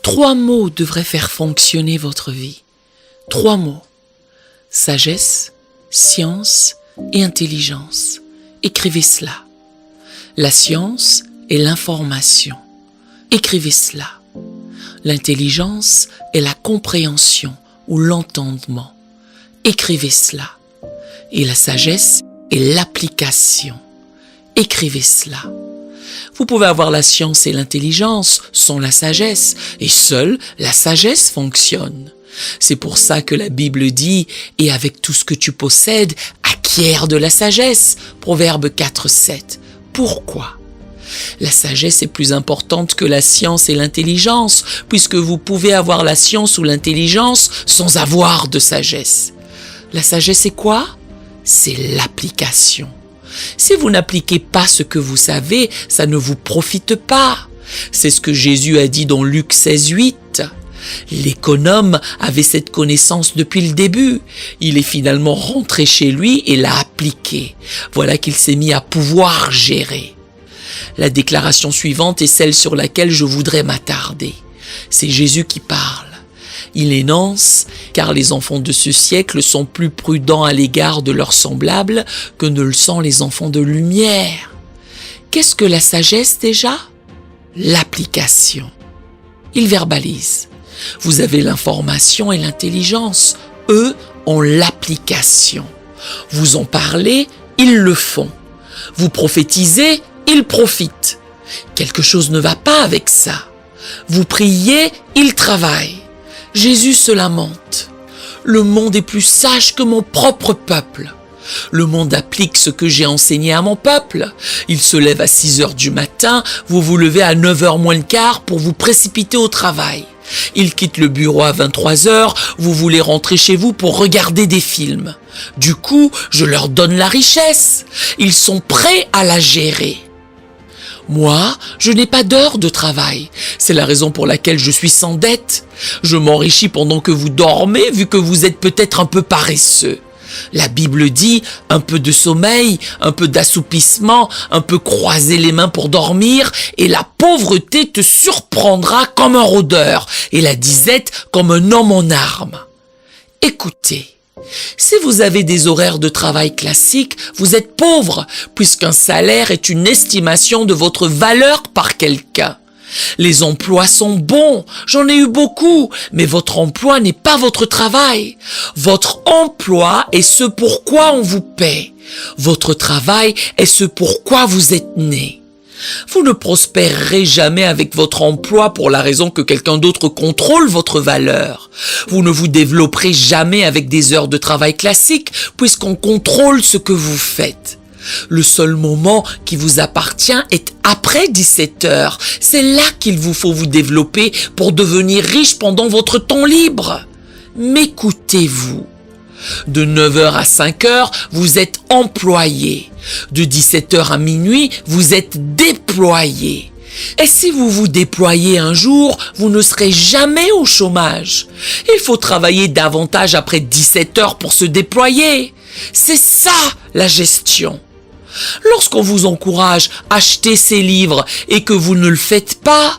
3 mots devraient faire fonctionner votre vie. 3 mots. Sagesse, science et intelligence. Écrivez cela. La science est l'information. Écrivez cela. L'intelligence est la compréhension ou l'entendement. Écrivez cela. Et la sagesse est l'application. Écrivez cela. Vous pouvez avoir la science et l'intelligence sans la sagesse, et seule la sagesse fonctionne. C'est pour ça que la Bible dit « Et avec tout ce que tu possèdes, acquiert de la sagesse » Proverbe 4,7. Pourquoi ? La sagesse est plus importante que la science et l'intelligence, puisque vous pouvez avoir la science ou l'intelligence sans avoir de sagesse. La sagesse est quoi ? C'est l'application. Si vous n'appliquez pas ce que vous savez, ça ne vous profite pas. C'est ce que Jésus a dit dans Luc 16,8. L'économe avait cette connaissance depuis le début. Il est finalement rentré chez lui et l'a appliquée. Voilà qu'il s'est mis à pouvoir gérer. La déclaration suivante est celle sur laquelle je voudrais m'attarder. C'est Jésus qui parle. Il énonce « Car les enfants de ce siècle sont plus prudents à l'égard de leurs semblables que ne le sont les enfants de lumière. » Qu'est-ce que la sagesse déjà ? L'application. Il verbalise. Vous avez l'information et l'intelligence. Eux ont l'application. Vous en parlez, ils le font. Vous prophétisez, ils profitent. Quelque chose ne va pas avec ça. Vous priez, ils travaillent. Jésus se lamente. Le monde est plus sage que mon propre peuple. Le monde applique ce que j'ai enseigné à mon peuple. Il se lève à 6 heures du matin, vous vous levez à 9 heures moins le quart pour vous précipiter au travail. Il quitte le bureau à 23 heures, vous voulez rentrer chez vous pour regarder des films. Du coup, je leur donne la richesse. Ils sont prêts à la gérer. Moi, je n'ai pas d'heure de travail. C'est la raison pour laquelle je suis sans dette. Je m'enrichis pendant que vous dormez, vu que vous êtes peut-être un peu paresseux. La Bible dit un peu de sommeil, un peu d'assoupissement, un peu croiser les mains pour dormir, et la pauvreté te surprendra comme un rôdeur, et la disette comme un homme en armes. Écoutez. Si vous avez des horaires de travail classiques, vous êtes pauvre, puisqu'un salaire est une estimation de votre valeur par quelqu'un. Les emplois sont bons, j'en ai eu beaucoup, mais votre emploi n'est pas votre travail. Votre emploi est ce pourquoi on vous paie. Votre travail est ce pourquoi vous êtes né. Vous ne prospérerez jamais avec votre emploi pour la raison que quelqu'un d'autre contrôle votre valeur. Vous ne vous développerez jamais avec des heures de travail classiques puisqu'on contrôle ce que vous faites. Le seul moment qui vous appartient est après 17 heures. C'est là qu'il vous faut vous développer pour devenir riche pendant votre temps libre. M'écoutez-vous. De 9h à 5h, vous êtes employé. De 17h à minuit, vous êtes déployé. Et si vous vous déployez un jour, vous ne serez jamais au chômage. Il faut travailler davantage après 17h pour se déployer. C'est ça, la gestion. Lorsqu'on vous encourage à acheter ces livres et que vous ne le faites pas,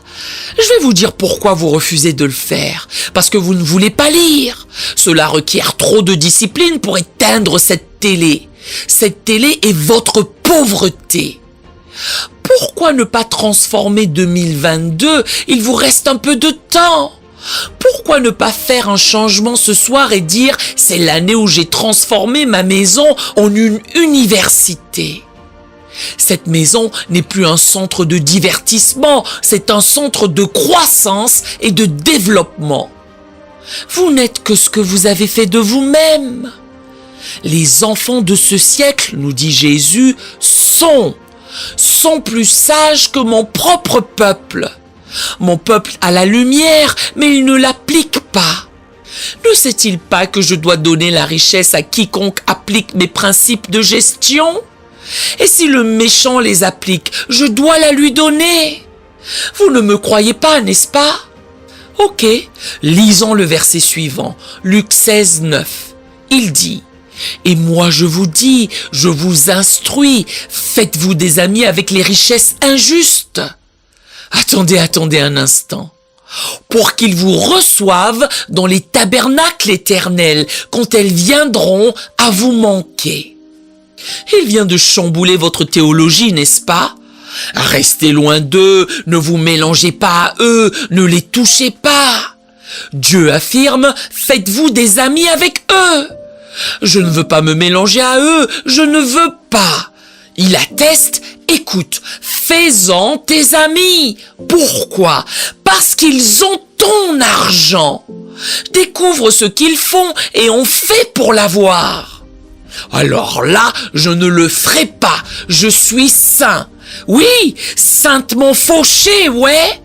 je vais vous dire pourquoi vous refusez de le faire. Parce que vous ne voulez pas lire. Cela requiert trop de discipline pour éteindre cette télé. Cette télé est votre pauvreté. Pourquoi ne pas transformer 2022 ? Il vous reste un peu de temps. Pourquoi ne pas faire un changement ce soir et dire « C'est l'année où j'ai transformé ma maison en une université ». Cette maison n'est plus un centre de divertissement, c'est un centre de croissance et de développement. Vous n'êtes que ce que vous avez fait de vous-même. Les enfants de ce siècle, nous dit Jésus, sont plus sages que mon propre peuple. Mon peuple a la lumière, mais il ne l'applique pas. Ne sait-il pas que je dois donner la richesse à quiconque applique mes principes de gestion ? Et si le méchant les applique, je dois la lui donner. Vous ne me croyez pas, n'est-ce pas ? Ok, lisons le verset suivant, Luc 16, 9. Il dit « Et moi je vous dis, je vous instruis, faites-vous des amis avec les richesses injustes. » Attendez un instant. pour qu'ils vous reçoivent dans les tabernacles éternels quand elles viendront à vous manquer. Il vient de chambouler votre théologie, n'est-ce pas? Restez loin d'eux, ne vous mélangez pas à eux, ne les touchez pas. Dieu affirme, faites-vous des amis avec eux. Je ne veux pas me mélanger à eux, je ne veux pas. Il atteste, écoute, fais-en tes amis. Pourquoi? Parce qu'ils ont ton argent. Découvre ce qu'ils font et on fait pour l'avoir. Alors là, je ne le ferai pas, je suis saint. Oui, saintement fauché, ouais.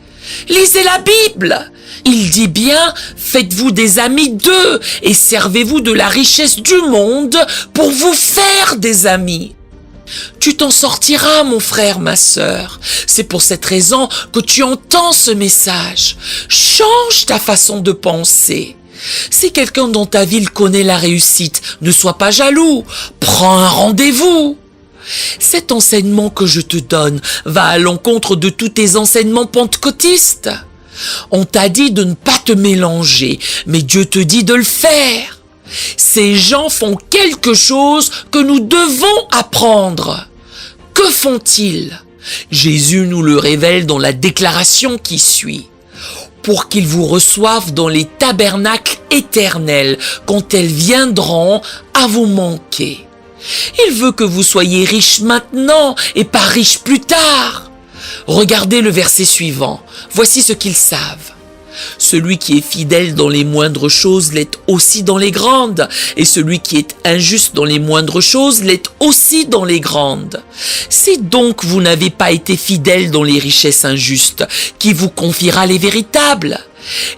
Lisez la Bible. Il dit bien, faites-vous des amis d'eux et servez-vous de la richesse du monde pour vous faire des amis. Tu t'en sortiras, mon frère, ma sœur. C'est pour cette raison que tu entends ce message. Change ta façon de penser. Si quelqu'un dans ta ville connaît la réussite, ne sois pas jaloux. Prends un rendez-vous. Cet enseignement que je te donne va à l'encontre de tous tes enseignements pentecôtistes. On t'a dit de ne pas te mélanger, mais Dieu te dit de le faire. Ces gens font quelque chose que nous devons apprendre. Que font-ils? Jésus nous le révèle dans la déclaration qui suit. Pour qu'ils vous reçoivent dans les tabernacles éternels quand elles viendront à vous manquer. Il veut que vous soyez riches maintenant et pas riches plus tard. Regardez le verset suivant. Voici ce qu'ils savent. Celui qui est fidèle dans les moindres choses l'est aussi dans les grandes, et celui qui est injuste dans les moindres choses l'est aussi dans les grandes. Si donc vous n'avez pas été fidèle dans les richesses injustes, qui vous confiera les véritables?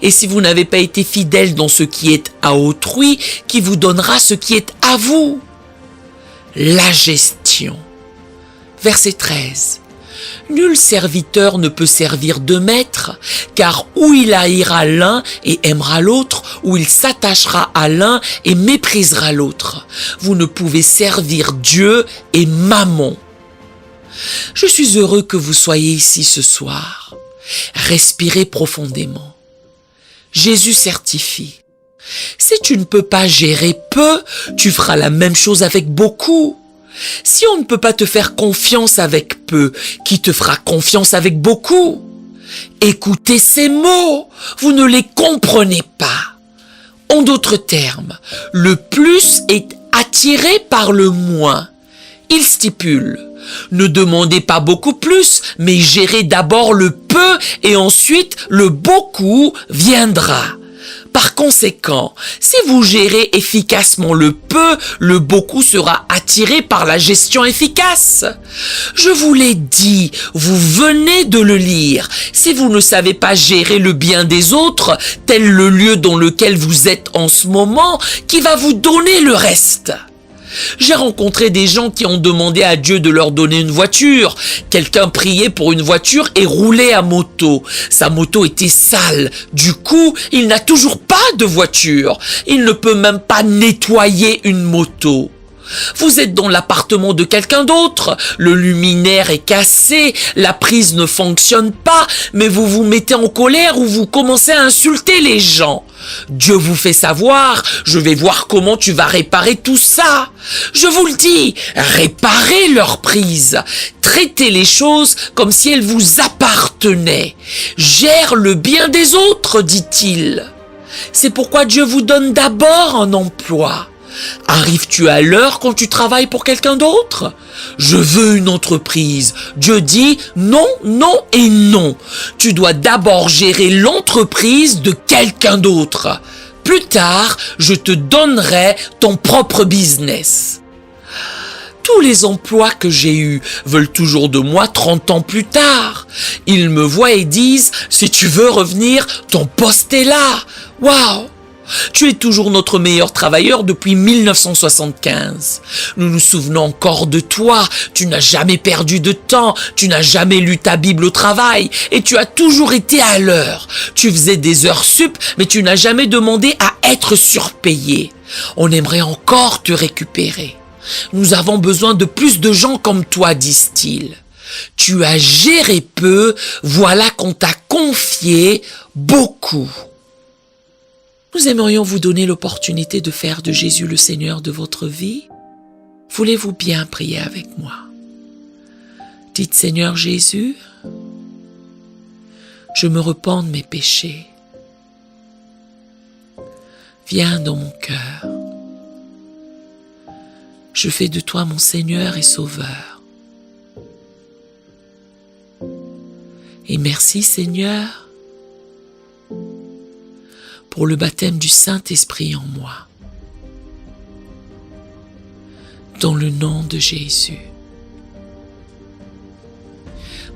Et si vous n'avez pas été fidèle dans ce qui est à autrui, qui vous donnera ce qui est à vous? La gestion. Verset 13. Nul serviteur ne peut servir deux maîtres, car ou il haïra l'un et aimera l'autre, ou il s'attachera à l'un et méprisera l'autre. Vous ne pouvez servir Dieu et Mammon. Je suis heureux que vous soyez ici ce soir. Respirez profondément. Jésus certifie. Si tu ne peux pas gérer peu, tu feras la même chose avec beaucoup. Si on ne peut pas te faire confiance avec peu, qui te fera confiance avec beaucoup? Écoutez ces mots, vous ne les comprenez pas. En d'autres termes, le plus est attiré par le moins. Il stipule, ne demandez pas beaucoup plus, mais gérez d'abord le peu et ensuite le beaucoup viendra. Par conséquent, si vous gérez efficacement le peu, le beaucoup sera attiré par la gestion efficace. Je vous l'ai dit, vous venez de le lire. Si vous ne savez pas gérer le bien des autres, tel le lieu dans lequel vous êtes en ce moment, qui va vous donner le reste? J'ai rencontré des gens qui ont demandé à Dieu de leur donner une voiture. Quelqu'un priait pour une voiture et roulait à moto. Sa moto était sale. Du coup, il n'a toujours pas de voiture. Il ne peut même pas nettoyer une moto. Vous êtes dans l'appartement de quelqu'un d'autre, le luminaire est cassé, la prise ne fonctionne pas, mais vous vous mettez en colère ou vous commencez à insulter les gens. Dieu vous fait savoir, je vais voir comment tu vas réparer tout ça. Je vous le dis, réparez leur prise. Traitez les choses comme si elles vous appartenaient. Gère le bien des autres, dit-il. C'est pourquoi Dieu vous donne d'abord un emploi. Arrives-tu à l'heure quand tu travailles pour quelqu'un d'autre? Je veux une entreprise. Dieu dit non, non et non. Tu dois d'abord gérer l'entreprise de quelqu'un d'autre. Plus tard, je te donnerai ton propre business. Tous les emplois que j'ai eus veulent toujours de moi 30 ans plus tard. Ils me voient et disent, si tu veux revenir, ton poste est là. Waouh! Tu es toujours notre meilleur travailleur depuis 1975. Nous nous souvenons encore de toi. Tu n'as jamais perdu de temps. Tu n'as jamais lu ta Bible au travail. Et tu as toujours été à l'heure. Tu faisais des heures sup, mais tu n'as jamais demandé à être surpayé. On aimerait encore te récupérer. Nous avons besoin de plus de gens comme toi, disent-ils. Tu as géré peu, voilà qu'on t'a confié beaucoup. Nous aimerions vous donner l'opportunité de faire de Jésus le Seigneur de votre vie. Voulez-vous bien prier avec moi? Dites: Seigneur Jésus, je me repens de mes péchés. Viens dans mon cœur. Je fais de toi mon Seigneur et Sauveur. Et merci Seigneur pour le baptême du Saint-Esprit en moi. Dans le nom de Jésus.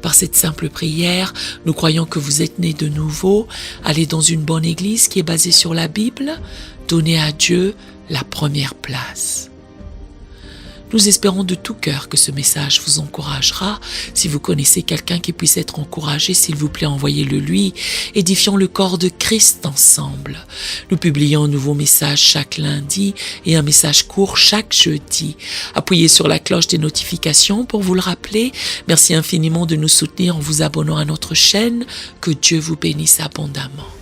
Par cette simple prière, nous croyons que vous êtes nés de nouveau. Allez dans une bonne église qui est basée sur la Bible. Donnez à Dieu la première place. Nous espérons de tout cœur que ce message vous encouragera. Si vous connaissez quelqu'un qui puisse être encouragé, s'il vous plaît, envoyez-le lui. Édifions le corps de Christ ensemble. Nous publions un nouveau message chaque lundi et un message court chaque jeudi. Appuyez sur la cloche des notifications pour vous le rappeler. Merci infiniment de nous soutenir en vous abonnant à notre chaîne. Que Dieu vous bénisse abondamment.